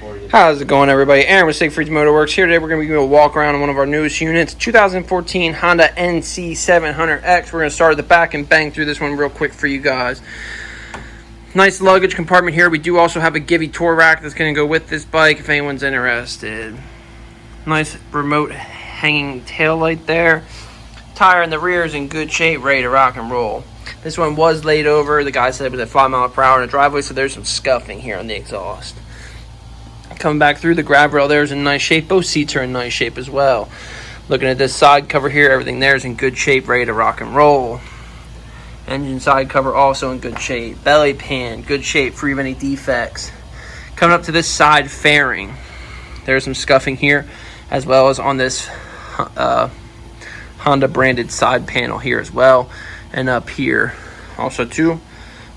for you. How's it going, everybody? Aaron with Siegfried's Motowerx here. Today we're going to be doing a walk around on one of our newest units, 2014 Honda NC700x. We're going to start at the back and bang through this one real quick for you guys. Nice luggage compartment here. We do also have a GIVI tour rack that's going to go with this bike if anyone's interested. Nice remote hanging tail light there. Tire in the rear is in good shape, ready to rock and roll. This one was laid over. The guy said it was at 5 miles per hour in the driveway, so there's some scuffing here on the exhaust. Coming back through, the grab rail there is in nice shape. Both seats are in nice shape as well. Looking at this side cover here, everything there is in good shape, ready to rock and roll. Engine side cover also in good shape. Belly pan, good shape, free of any defects. Coming up to this side fairing, there's some scuffing here, as well as on this Honda branded side panel here as well. And up here also too, a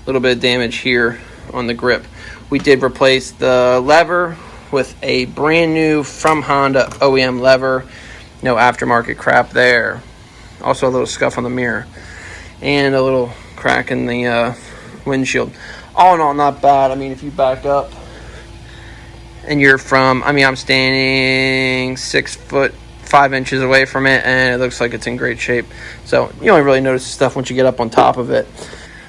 little bit of damage here on the grip. We did replace the lever with a brand new from Honda OEM lever. No aftermarket crap there. Also a little scuff on the mirror and a little crack in the windshield. All in all, not bad. I mean, if you back up and you're from, I'm standing 6'5" away from it, and it looks like it's in great shape. So you only really notice the stuff once you get up on top of it.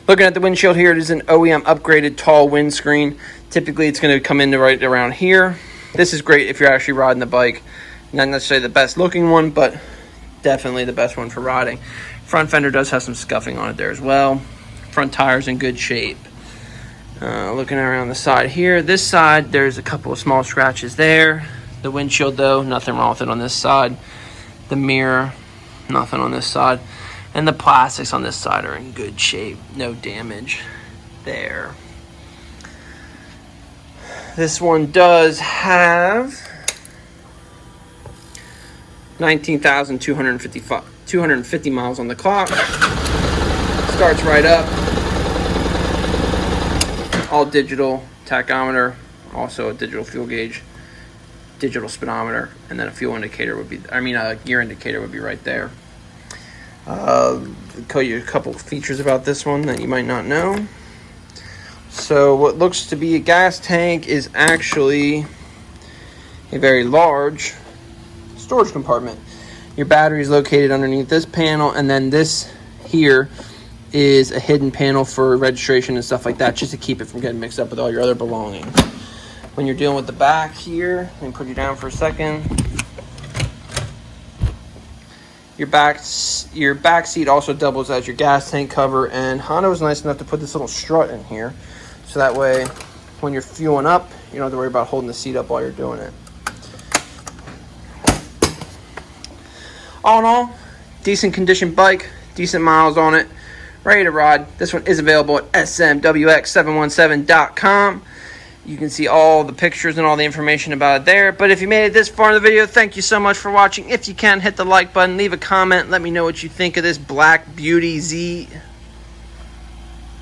Looking at the windshield here, it is an OEM upgraded tall windscreen. Typically it's going to come in right around here. This is great if you're actually riding the bike. Not necessarily the best looking one, but definitely the best one for riding. Front fender does have some scuffing on it there as well. Front tire's in good shape. Looking around the side here, this side there's a couple of small scratches there. The windshield though, nothing wrong with it on this side. The mirror, nothing on this side. And the plastics on this side are in good shape. No damage there. This one does have 19,250 miles on the clock. Starts right up. All digital tachometer, also a digital fuel gauge, digital speedometer, and then a fuel indicator would be, a gear indicator would be right there. I'll tell you a couple features about this one that you might not know. So what looks to be a gas tank is actually a very large storage compartment. Your battery is located underneath this panel, and then this here is a hidden panel for registration and stuff like that, just to keep it from getting mixed up with all your other belongings. When you're dealing with the back here, let me put you down for a second. Your back seat also doubles as your gas tank cover, and Honda was nice enough to put this little strut in here, so that way when you're fueling up, you don't have to worry about holding the seat up while you're doing it. All in all, decent condition bike, decent miles on it, ready to ride. This one is available at smwx717.com. You can see all the pictures and all the information about it there. But if you made it this far in the video, thank you so much for watching. If you can, hit the like button, leave a comment, let me know what you think of this Black Beauty Z.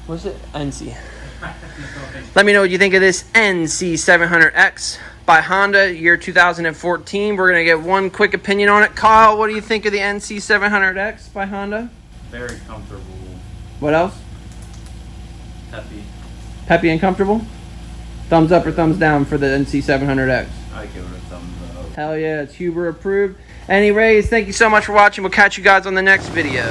What's it? NC. Let me know what you think of this NC700X by Honda, year 2014. We're going to get one quick opinion on it. Kyle, what do you think of the NC700X by Honda? Very comfortable. What else? Peppy. Peppy and comfortable? Thumbs up or thumbs down for the NC700X? I give it a thumbs up. Hell yeah, it's Huber approved. Anyways, thank you so much for watching. We'll catch you guys on the next video.